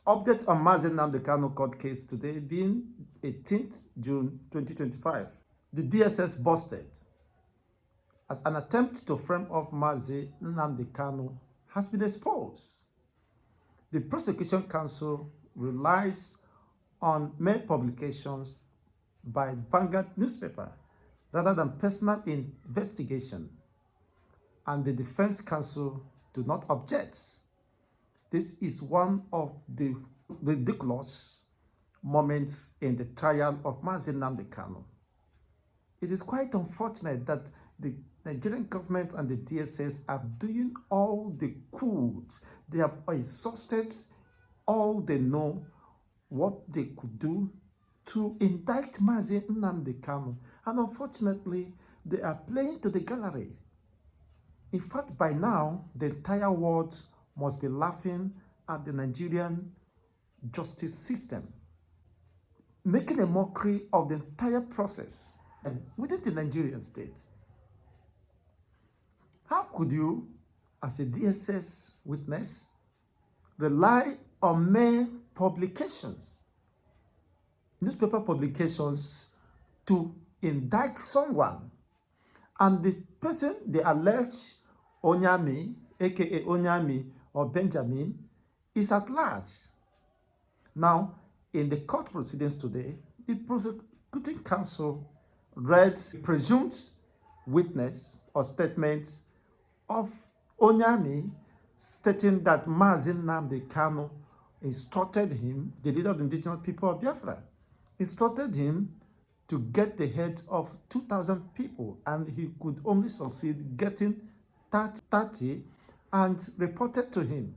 Update on Nnamd Kanu court case today being 18th June 2025. The DSS busted as an attempt to frame up Nnamd Kanu has been exposed. The prosecution counsel relies on mere publications by Vanguard newspaper rather than personal investigation, and the defense counsel do not object. This is one of the ridiculous moments in the trial of Nnamd Kanu. It is quite unfortunate that the Nigerian government and the DSS are doing all they could. They have exhausted all they know what they could do to indict Nnamd Kanu. And unfortunately, they are playing to the gallery. In fact, by now, the entire world must be laughing at the Nigerian justice system, making a mockery of the entire process within the Nigerian state. How could you, as a DSS witness, rely on mere publications, newspaper publications, to indict someone, and the person they allege, Onyami, aka Onyami or Benjamin, is at large? Now, in the court proceedings today, the prosecuting counsel read presumed witness or statements of Onyami stating that Nnamd Kanu instructed him, the leader of the indigenous people of Biafra, instructed him to get the heads of 2,000 people, and he could only succeed getting 30 and reported to him.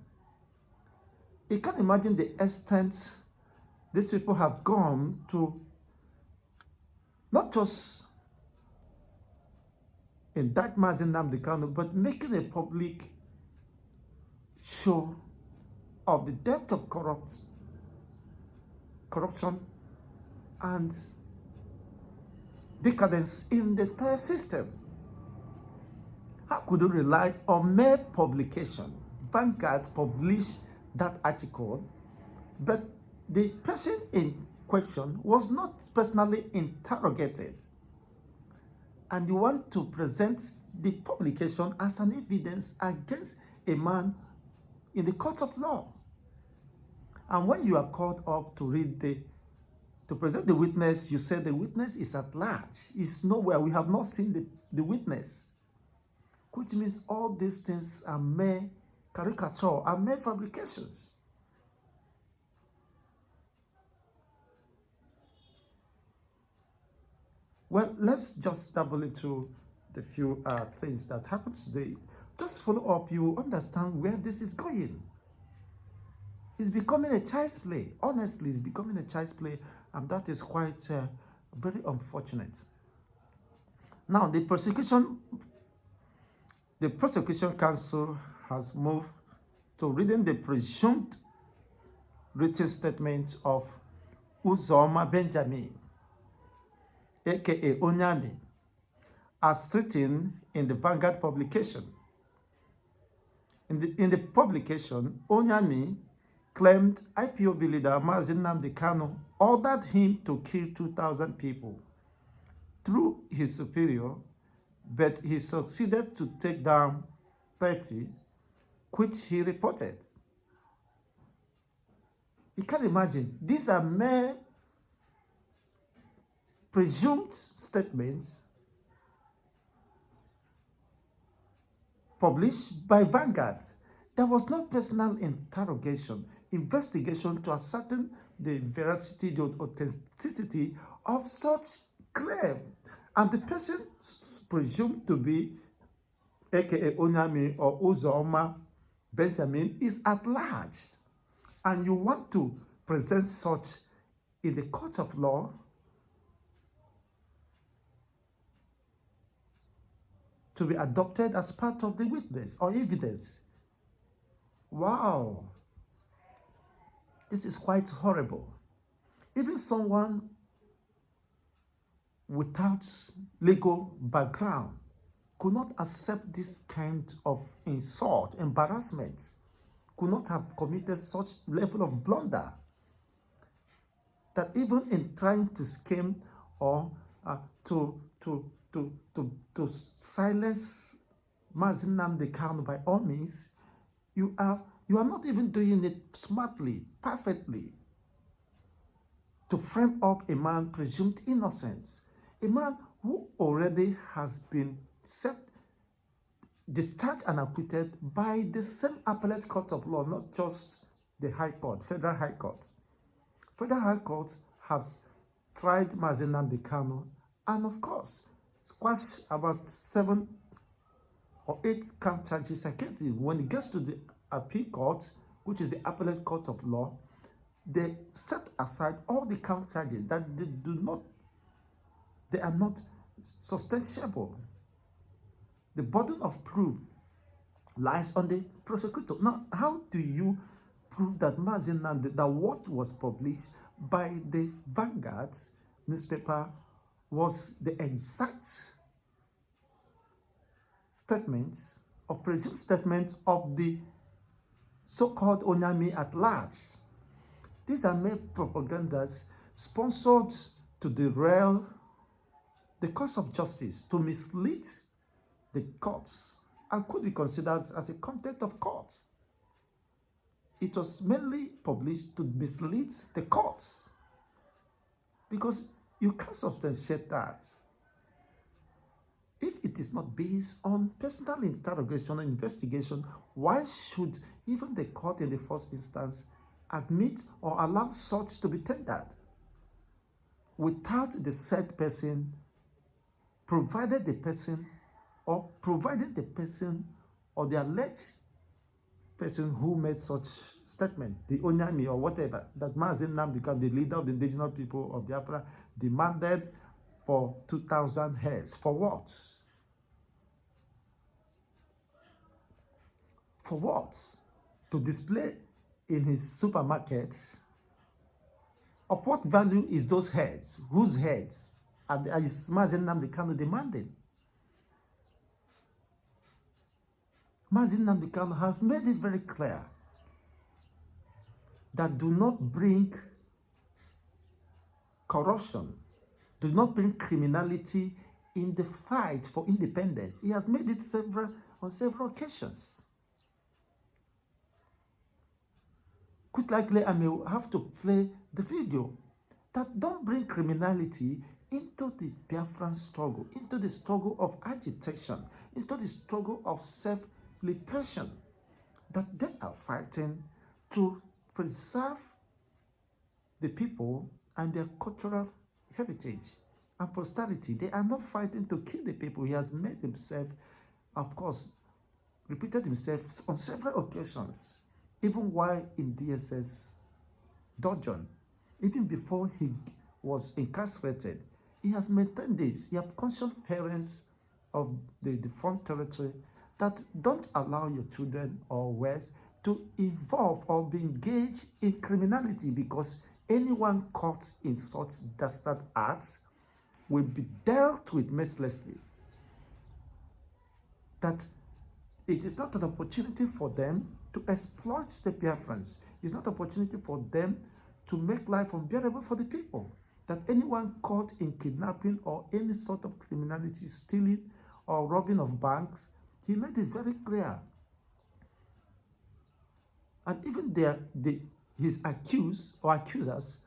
You can imagine the extent these people have gone to, not just indict Nnamd Kanu, but making a public show of the depth of corruption and decadence in the entire system. How could you rely on mere publication? Vanguard published that article, but the person in question was not personally interrogated. And you want to present the publication as an evidence against a man in the court of law. And when you are called up to present the witness, you say the witness is at large. It's nowhere. We have not seen the witness. Which means all these things are mere caricature, are mere fabrications. Well, let's just double into the few things that happened today. Just follow up, you understand where this is going. It's becoming a child's play. Honestly, it's becoming a child's play, and that is quite very unfortunate. Now, the prosecution counsel has moved to reading the presumed written statement of Uzoma Benjamin, aka Onyami, as written in the Vanguard publication. In the publication, Onyami claimed IPOB leader Nnamd Kanu ordered him to kill 2,000 people through his superior, but he succeeded to take down 30, which he reported. You can imagine, these are mere presumed statements published by Vanguard. There was no personal investigation to ascertain the veracity, the authenticity of such claim. And the person presumed to be, aka Onyami or Uzoma Benjamin, is at large. And you want to present such in the court of law to be adopted as part of the witness or evidence. Wow. This is quite horrible. Even someone without legal background could not accept this kind of insult, embarrassment, could not have committed such level of blunder. That even in trying to scheme or to silence Nnamd Kanu by all means, you are not even doing it smartly, perfectly, to frame up a man presumed innocent, a man who already has been set, discharged and acquitted by the same appellate court of law, not just the High Court, Federal High Court. Federal High Court has tried Nnamd Kanu and, of course, squashed about 7 or 8 count charges against him. When it gets to the appeal court, which is the appellate court of law, they set aside all the count charges that they are not substantiable. The burden of proof lies on the prosecutor. Now, how do you prove that Nnamd, that what was published by the Vanguard newspaper was the exact statements or presumed statements of the so-called Nnamd at large? These are mere propagandas sponsored to derail the course of justice, to mislead the courts, and could be considered as a contempt of courts. It was mainly published to mislead the courts, because you can't substantiate that if it is not based on personal interrogation and investigation. Why should even the court in the first instance admit or allow such to be tendered without the said person provided the person or the alleged person who made such statement, the Nnamd or whatever, that Nnamd became the leader of the indigenous people of Biafra, demanded for 2,000 heads. For what? For what? To display in his supermarkets. Of what value is those heads? Whose heads? And is Nnamd Kanu demanding? Nnamd Kanu has made it very clear that do not bring corruption, do not bring criminality in the fight for independence. He has made it on several occasions. Quite likely, I may have to play the video that don't bring criminality into the Biafran struggle, into the struggle of agitation, into the struggle of self-liberation that they are fighting to preserve the people and their cultural heritage and posterity. They are not fighting to kill the people. He has made himself, of course, repeated himself on several occasions, even while in DSS dungeon, even before he was incarcerated. He has maintained this. He has conscious parents of the defunct territory that don't allow your children or wives to involve or be engaged in criminality, because anyone caught in such dastard acts will be dealt with mercilessly. That it is not an opportunity for them to exploit the Biafrans. It's not an opportunity for them to make life unbearable for the people. That anyone caught in kidnapping or any sort of criminality, stealing or robbing of banks, he made it very clear. And even his accused or accusers,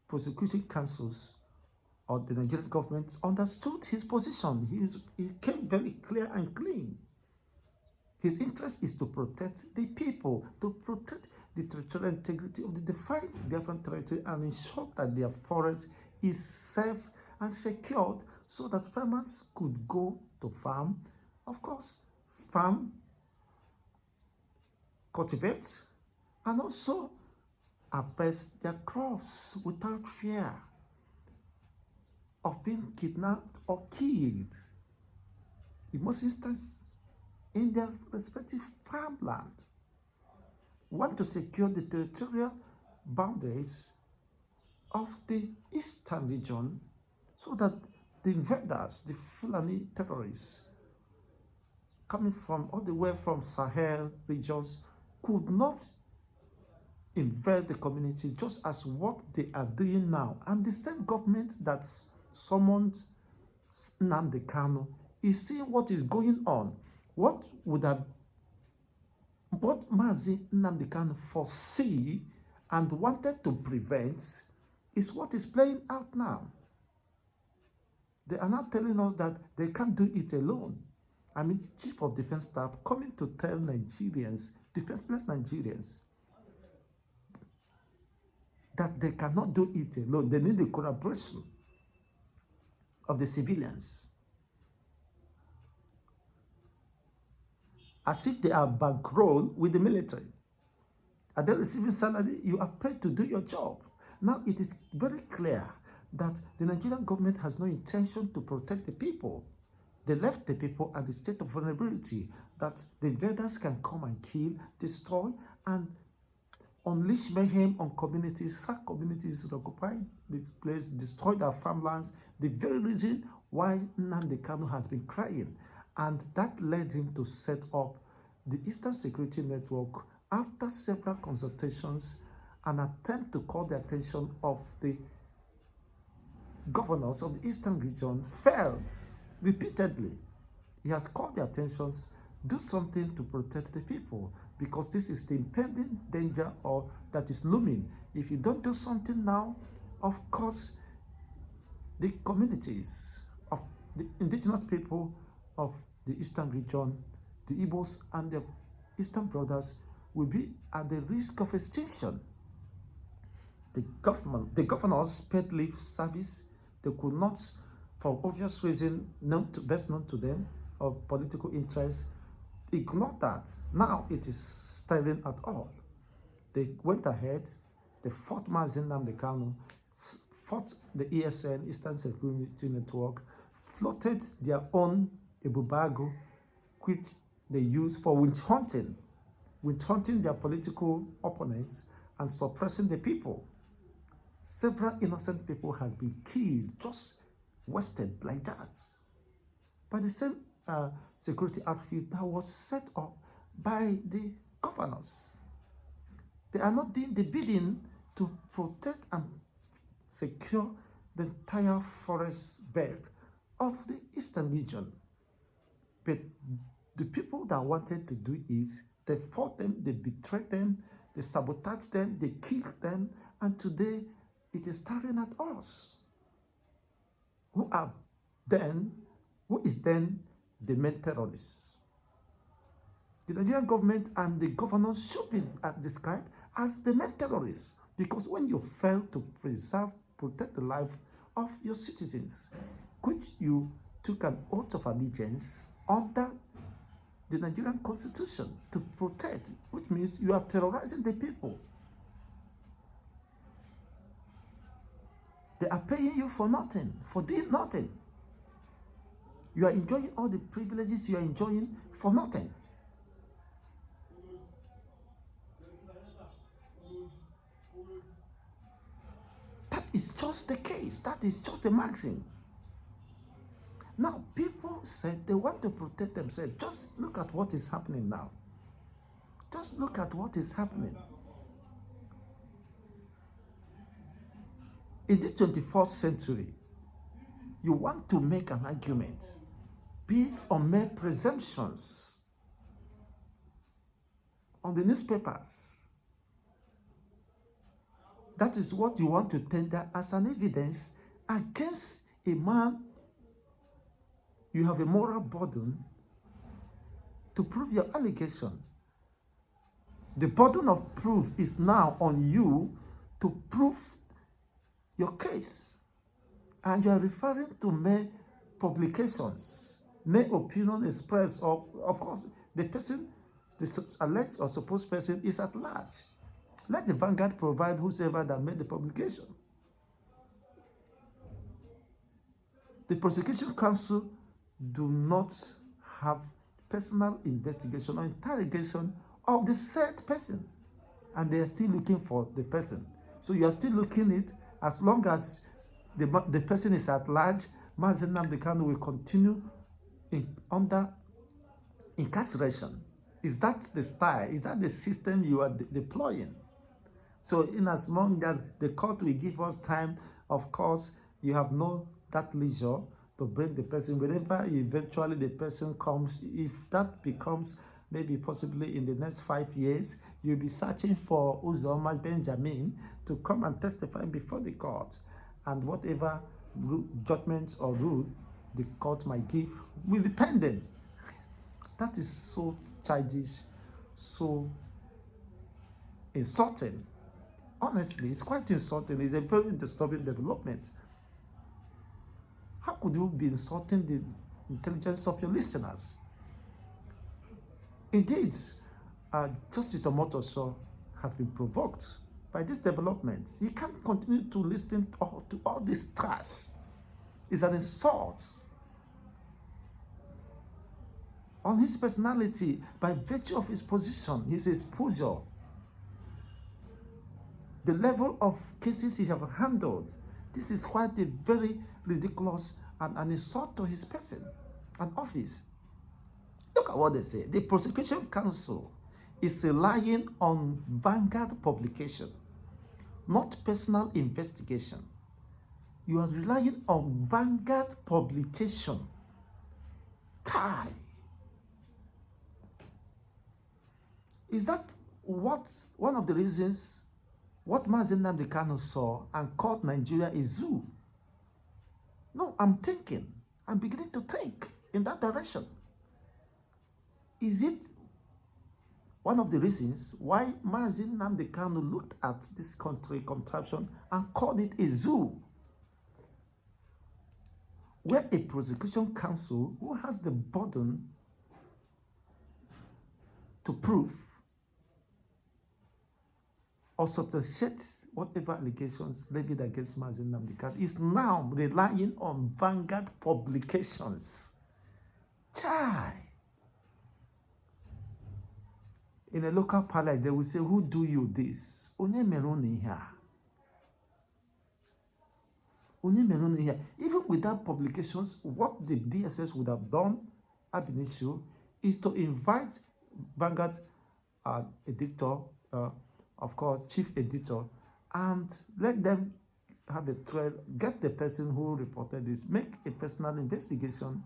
prosecuting counsels or the Nigerian government understood his position. He came very clear and clean. His interest is to protect the people, to protect the territorial integrity of the defined Biafran territory and ensure that their forest is safe and secured so that farmers could go to farm, of course, farm, cultivate, and also harvest their crops without fear of being kidnapped or killed, in most instances, in their respective farmland. Want to secure the territorial boundaries of the eastern region so that the invaders, the Fulani terrorists, coming from all the way from Sahel regions, could not invade the community, just as what they are doing now. And the same government that summoned Nnamd Kanu is seeing what is going on. What Mazi Nnamd Kanu foresee and wanted to prevent is what is playing out now. They are now telling us that they can't do it alone. I mean, Chief of Defense Staff coming to tell Nigerians, defenseless Nigerians, that they cannot do it alone. They need the collaboration of the civilians. As if they are bankrolled with the military. Are they receiving salary? You are paid to do your job. Now, it is very clear that the Nigerian government has no intention to protect the people. They left the people at the state of vulnerability, that the invaders can come and kill, destroy, and unleash mayhem on communities, sack communities, occupy the place, destroy their farmlands. The very reason why Nnamd Kanu has been crying. And that led him to set up the Eastern Security Network after several consultations, an attempt to call the attention of the governors of the Eastern region failed repeatedly. He has called the attentions, do something to protect the people, because this is the impending danger or that is looming. If you don't do something now, of course, the communities of the indigenous people of the Eastern region, the Igbos and the Eastern brothers, will be at the risk of extinction. The governors paid leave service. They could not, for obvious reason, best known to them, of political interest, ignore that. Now it is staring at all. They went ahead, they fought Mazi Nnamd Kanu, fought the ESN, Eastern Security Network, floated their own Ebubago, which they use for witch hunting their political opponents and suppressing the people. Several innocent people have been killed, just wasted like that, by the same security outfit that was set up by the governors. They are not doing the bidding to protect and secure the entire forest belt of the Eastern region. But the people that wanted to do it, they fought them, they betrayed them, they sabotaged them, they killed them, and today it is staring at us. Who is then the main terrorists? The Nigerian government and the governors should be described as the main terrorists, because when you fail to protect the life of your citizens, which you took an oath of allegiance under the Nigerian Constitution to protect, which means you are terrorizing the people. They are paying you for nothing, for doing nothing. You are enjoying all the privileges you are enjoying for nothing. That is just the case. That is just the maxim. Now, people said they want to protect themselves. Just look at what is happening now. Just look at what is happening. In the 21st century, you want to make an argument based on mere presumptions on the newspapers. That is what you want to tender as an evidence against a man. You have a moral burden to prove your allegation. The burden of proof is now on you to prove your case. And you are referring to mere publications, mere opinion expressed, or of course, the person, the alleged or supposed person is at large. Let the Vanguard provide whosoever that made the publication. The prosecution counsel do not have personal investigation or interrogation of the said person, and they are still looking for the person. So you are still looking it. As long as the person is at large, Mazi Nnamd Kanu will continue under incarceration. Is that the style? Is that the system you are deploying? So in as long as the court will give us time, of course, you have no that leisure to bring the person. Whenever eventually the person comes, if that becomes maybe possibly in the next 5 years, you'll be searching for Uzoma Benjamin to come and testify before the court. And whatever judgments or rule the court might give will be pending. That is so childish, so insulting. Honestly, it's quite insulting. It's a very disturbing development. How could you be insulting the intelligence of your listeners? Indeed, Justice Omotoso has been provoked by this development. He can't continue to listen to all this trash. It's an insult on his personality by virtue of his position, his exposure, the level of cases he has handled. This is quite a very ridiculous and an insult to his person and office. Look at what they say. The prosecution counsel is relying on Vanguard publication, not personal investigation. You are relying on Vanguard publication. Kai. Is that one of the reasons what Nnamd Kanu saw and called Nigeria a zoo? No, I'm beginning to think in that direction. Is it one of the reasons why Nnamd Kanu looked at this country contraption and called it a zoo? Where a prosecution counsel who has the burden to prove or substantiate whatever allegations levied against Nnamd Kanu is now relying on Vanguard publications. Chai. In a local parliament, they will say, who do you this? Even without publications, what the DSS would have done ab initio is to invite Vanguard editor, of course, chief editor, and let them have a trail, get the person who reported this, make a personal investigation,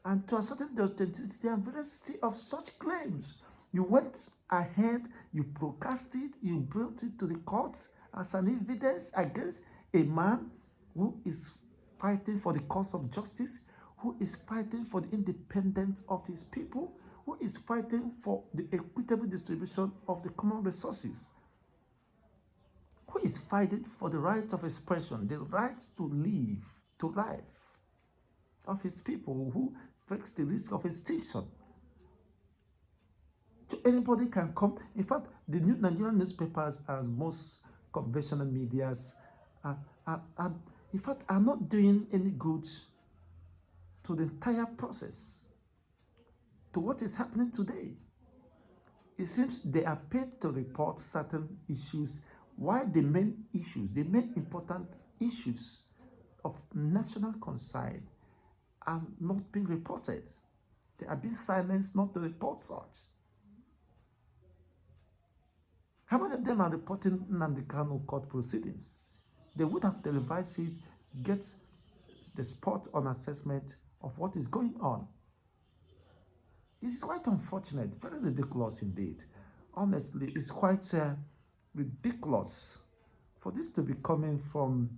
and to ascertain the authenticity and veracity of such claims. You went ahead, you broadcast it, you brought it to the courts as an evidence against a man who is fighting for the cause of justice, who is fighting for the independence of his people, who is fighting for the equitable distribution of the common resources, who is fighting for the right of expression, the right to live, to life of his people, who takes the risk of extinction. So anybody can come. In fact, the Nigerian newspapers and most conventional medias in fact, are not doing any good to the entire process, to what is happening today. It seems they are paid to report certain issues, while the main issues, the main important issues of national concern are not being reported. They are being silenced not to report such. How many of them are reporting Nnamd Kanu court proceedings? They would have televised it, get the spot on assessment of what is going on. It is quite unfortunate, very ridiculous indeed. Honestly, it's quite ridiculous for this to be coming from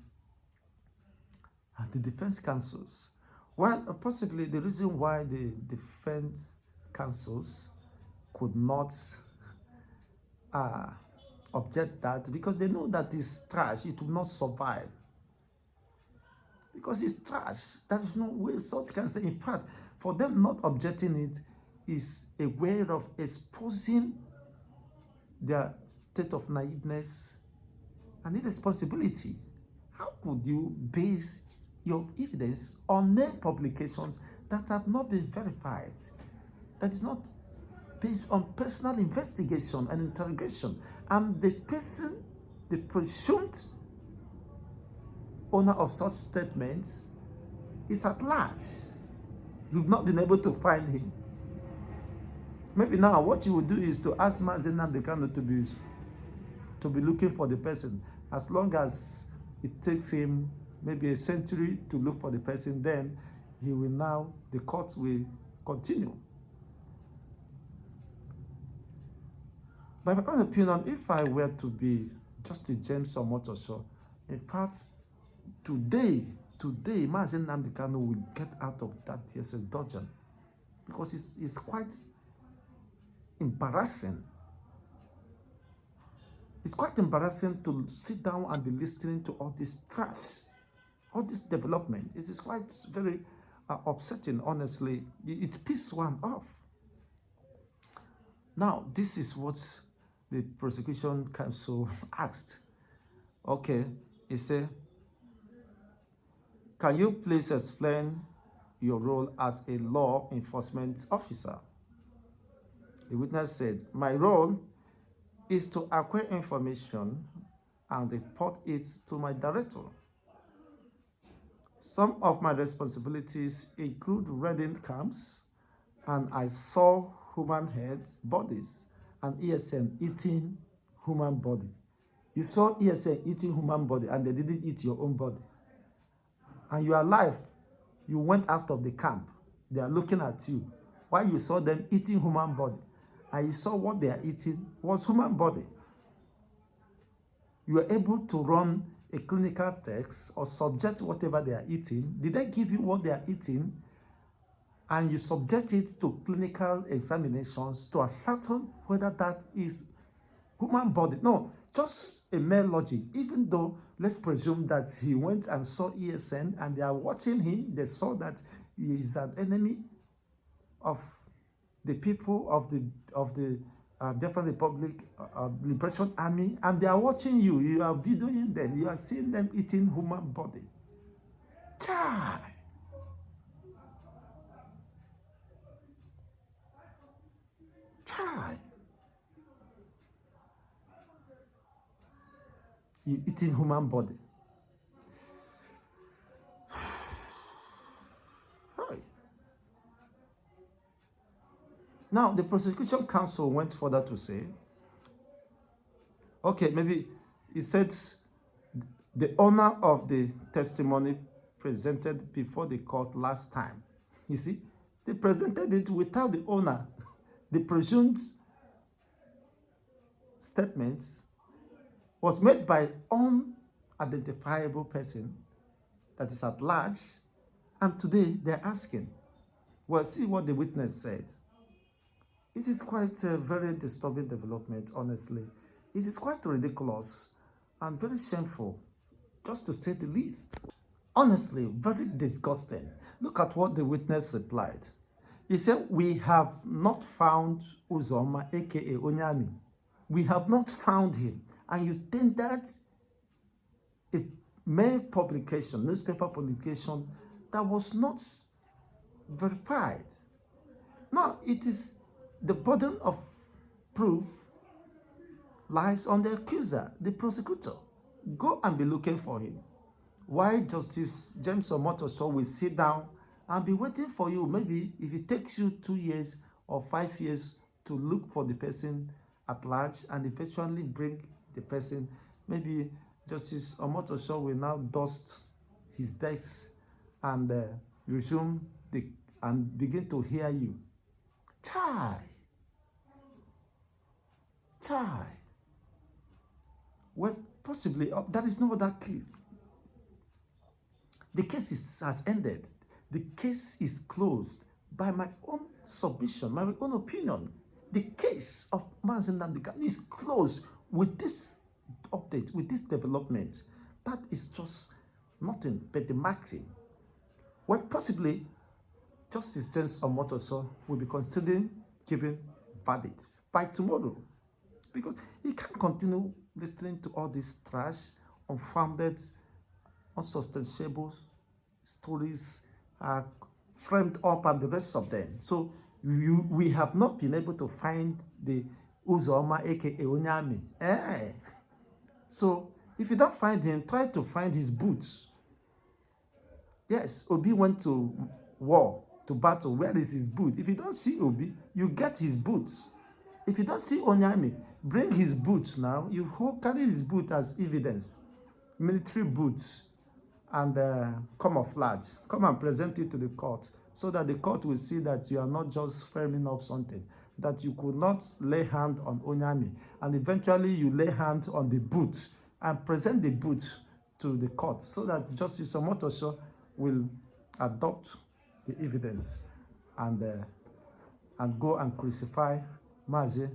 the defense counsels. Well, possibly the reason why the defense counsels could not object that, because they know that it's trash, it will not survive. Because it's trash, there is no way such can say. In fact, for them not objecting it is a way of exposing their state of naiveness and irresponsibility. How could you base your evidence on mere publications that have not been verified, that is not based on personal investigation and interrogation, and the person, the presumed owner of such statements, is at large? You've not been able to find him. Maybe now what you will do is to ask Nnamd Kanu to be to be looking for the person. As long as it takes him maybe a century to look for the person, then the court will continue. By my own opinion, if I were to be Justice James Omotosho, in fact, today, Nnamd Kanu will get out of that DSS dungeon, because it's quite embarrassing. It's quite embarrassing to sit down and be listening to all this trash, all this development. It is quite very upsetting, honestly. It pisses one off. Now, this is what the prosecution counsel asked. Okay, he said, can you please explain your role as a law enforcement officer? The witness said, my role is to acquire information and report it to my director. Some of my responsibilities include raiding camps, and I saw human heads, bodies, and ESN eating human body. You saw ESN eating human body, and they didn't eat your own body. And you are alive. You went out of the camp. They are looking at you. While you saw them eating human body, and you saw what they are eating was human body. You were able to run a clinical test or subject whatever they are eating. Did they give you what they are eating? And you subject it to clinical examinations to ascertain whether that is human body. No, just a mere logic. Even though, let's presume that he went and saw ESN and they are watching him, they saw that he is an enemy of the people of the Different Republic Liberation Army, and they are watching you. You are videoing them. You are seeing them eating human body. Chai! Chai! You eating human body. Now, the prosecution counsel went further to say, okay, maybe he said the owner of the testimony presented before the court last time. You see, they presented it without the owner. The presumed statement was made by unidentifiable person that is at large, and today they're asking, well, see what the witness said. It is quite a very disturbing development, honestly. It is quite ridiculous and very shameful, just to say the least. Honestly, very disgusting. Look at what the witness replied. He said, we have not found Uzoma, aka Onyami. We have not found him. And you think that a mere publication, newspaper publication, that was not verified. No, it is the burden of proof lies on the accuser, the prosecutor. Go and be looking for him. Why Justice James Omotosho will sit down and be waiting for you? Maybe if it takes you 2 years or 5 years to look for the person at large and eventually bring the person, maybe Justice Omotosho will now dust his desk and resume and begin to hear you. Chai. Well, possibly, there is no other case. The case has ended. The case is closed. By my own submission, my own opinion, the case of Nnamd Kanu is closed with this update, with this development. That is just nothing but the maxim. Well, possibly, Justice James Omotosho will be considering giving verdicts by tomorrow, because he can't continue listening to all this trash, unfounded, unsubstantiable stories, framed up, and the rest of them. So we have not been able to find the Uzoma, aka Onyami. So if you don't find him, try to find his boots. Yes, Obi went to war, to battle. Where is his boot? If you don't see Obi, you get his boots. If you don't see Onyami, bring his boots now. You carry his boot as evidence, military boots, and camouflage. Come and present it to the court so that the court will see that you are not just framing up something, that you could not lay hand on Onyami, and eventually you lay hand on the boots and present the boots to the court so that Justice Omotosho will adopt the evidence and go and crucify Mazi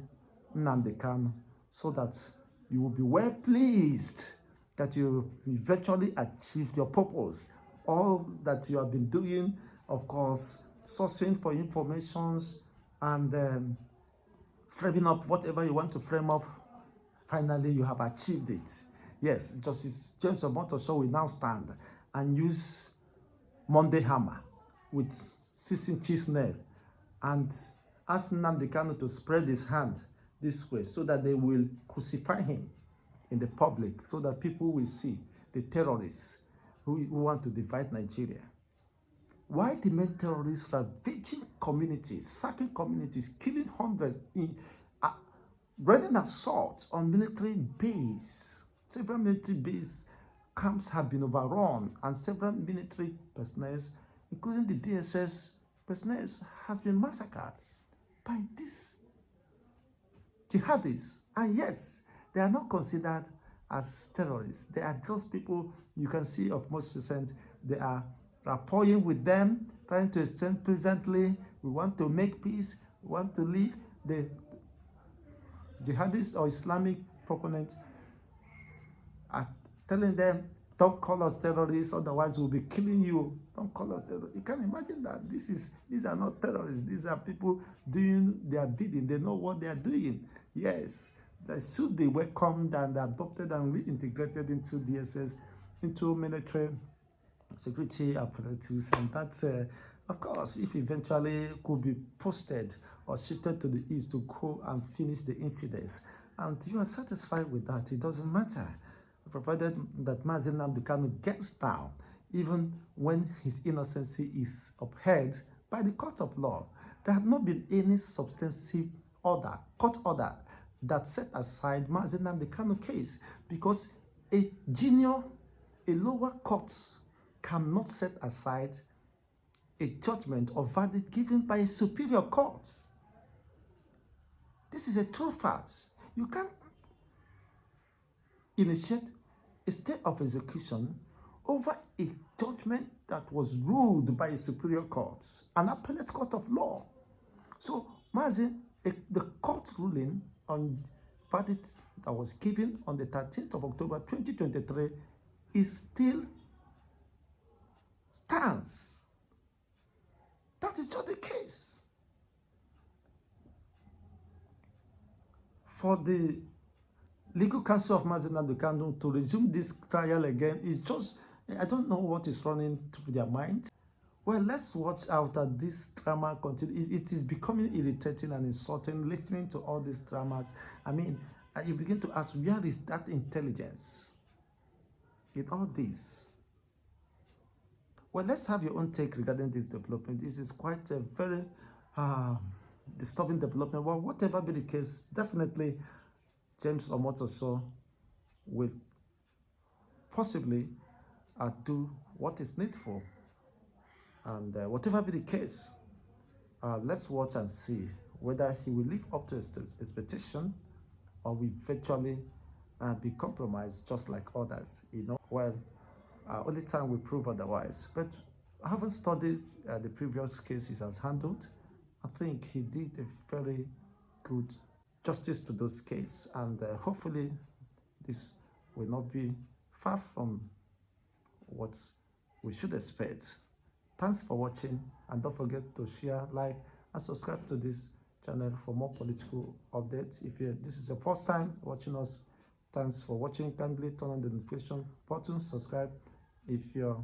Nnamd Kanu, so that you will be well pleased that you eventually achieved your purpose. All that you have been doing, of course, sourcing for informations and framing up whatever you want to frame up, finally you have achieved it. Yes, Justice James Omotosho will now stand and use Monday hammer with 6-inch nail and ask Nnamd Kanu to spread his hand this way so that they will crucify him in the public, so that people will see the terrorists who want to divide Nigeria. Why the main terrorists ravaging communities, sacking communities, killing hundreds, running assaults on military base. Several military base camps have been overrun, and several military personnel, including the DSS personnel, has been massacred by these jihadists. And yes, they are not considered as terrorists. They are just people you can see of most recent. They are rapporting with them, trying to exchange pleasantly. We want to make peace. We want to live. The jihadists or Islamic proponents are telling them, don't call us terrorists, otherwise we'll be killing you. Don't call us terrorists. You can imagine that. These are not terrorists. These are people doing their bidding. They know what they are doing. Yes, they should be welcomed and adopted and reintegrated into DSS, into military security apparatus. And that's, of course, if eventually could be posted or shifted to the east to go and finish the infidels. And you are satisfied with that. It doesn't matter, provided that Mazi Nnamd Kanu gets down, even when his innocency is upheld by the court of law. There have not been any substantive order, court order, that set aside Mazi Nnamd Kanu case, because a lower court cannot set aside a judgment or verdict given by a superior court. This is a true fact. You can't initiate a stay of execution over a judgment that was ruled by a superior court, an appellate court of law. So, Mazi, the court ruling on verdict that was given on the 13th of October 2023 is still stands. That is not the case. For the legal counsel of Mazi Nnamd Kanu to resume this trial again is just, I don't know what is running through their mind. Well, let's watch out that this drama continues. It is becoming irritating and insulting listening to all these dramas. I mean, you begin to ask, where is that intelligence in all this? Well, let's have your own take regarding this development. This is quite a very disturbing development. Well, whatever be the case, definitely James Omotosho will possibly do what is needful. And whatever be the case, let's watch and see whether he will live up to his expectation or will eventually be compromised just like others. You know, well, only time will prove otherwise. But I haven't studied the previous cases as handled. I think he did a very good justice to those cases, and hopefully this will not be far from what we should expect. Thanks for watching, and don't forget to share, like, and subscribe to this channel for more political updates. If this is your first time watching us, thanks for watching. Kindly turn on the notification button, subscribe. If you're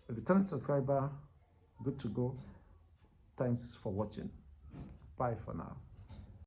a returning subscriber, good to go. Thanks for watching. Bye for now.